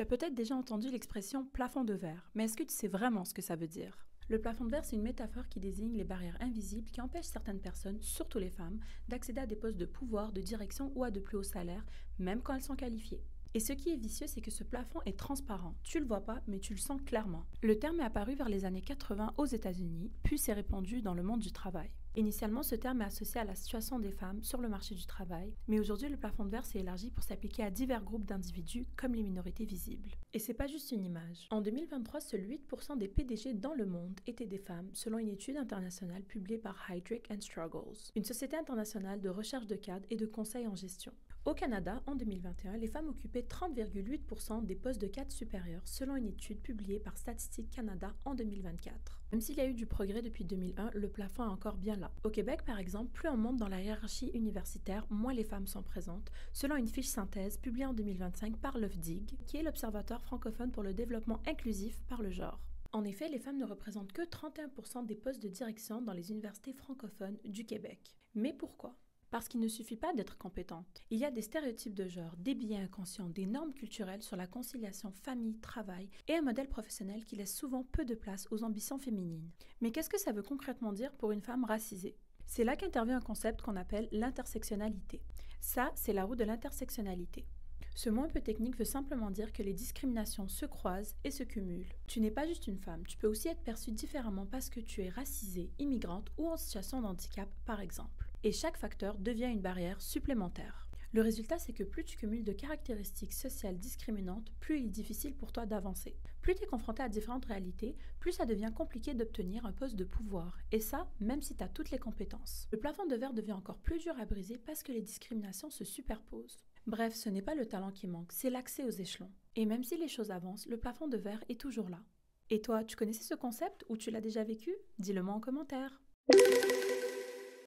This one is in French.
Tu as peut-être déjà entendu l'expression plafond de verre, mais est-ce que tu sais vraiment ce que ça veut dire? Le plafond de verre, c'est une métaphore qui désigne les barrières invisibles qui empêchent certaines personnes, surtout les femmes, d'accéder à des postes de pouvoir, de direction ou à de plus hauts salaires, même quand elles sont qualifiées. Et ce qui est vicieux, c'est que ce plafond est transparent. Tu le vois pas, mais tu le sens clairement. Le terme est apparu vers les années 80 aux États-Unis, puis s'est répandu dans le monde du travail. Initialement, ce terme est associé à la situation des femmes sur le marché du travail, mais aujourd'hui, le plafond de verre s'est élargi pour s'appliquer à divers groupes d'individus, comme les minorités visibles. Et c'est pas juste une image. En 2023, seuls 8% des PDG dans le monde étaient des femmes, selon une étude internationale publiée par Heidrick & Struggles, une société internationale de recherche de cadres et de conseils en gestion. Au Canada, en 2021, les femmes occupaient 30,8% des postes de cadres supérieurs, selon une étude publiée par Statistique Canada en 2024. Même s'il y a eu du progrès depuis 2001, le plafond est encore bien là. Au Québec, par exemple, plus on monte dans la hiérarchie universitaire, moins les femmes sont présentes, selon une fiche synthèse publiée en 2025 par l'OFDIG, qui est l'Observatoire francophone pour le développement inclusif par le genre. En effet, les femmes ne représentent que 31% des postes de direction dans les universités francophones du Québec. Mais pourquoi ? Parce qu'il ne suffit pas d'être compétente. Il y a des stéréotypes de genre, des biais inconscients, des normes culturelles sur la conciliation famille-travail et un modèle professionnel qui laisse souvent peu de place aux ambitions féminines. Mais qu'est-ce que ça veut concrètement dire pour une femme racisée ? C'est là qu'intervient un concept qu'on appelle l'intersectionnalité. Ça, c'est la roue de l'intersectionnalité. Ce mot un peu technique veut simplement dire que les discriminations se croisent et se cumulent. Tu n'es pas juste une femme, tu peux aussi être perçue différemment parce que tu es racisée, immigrante ou en situation de handicap par exemple. Et chaque facteur devient une barrière supplémentaire. Le résultat, c'est que plus tu cumules de caractéristiques sociales discriminantes, plus il est difficile pour toi d'avancer. Plus tu es confronté à différentes réalités, plus ça devient compliqué d'obtenir un poste de pouvoir. Et ça, même si tu as toutes les compétences. Le plafond de verre devient encore plus dur à briser parce que les discriminations se superposent. Bref, ce n'est pas le talent qui manque, c'est l'accès aux échelons. Et même si les choses avancent, le plafond de verre est toujours là. Et toi, tu connaissais ce concept ou tu l'as déjà vécu ? Dis-le moi en commentaire.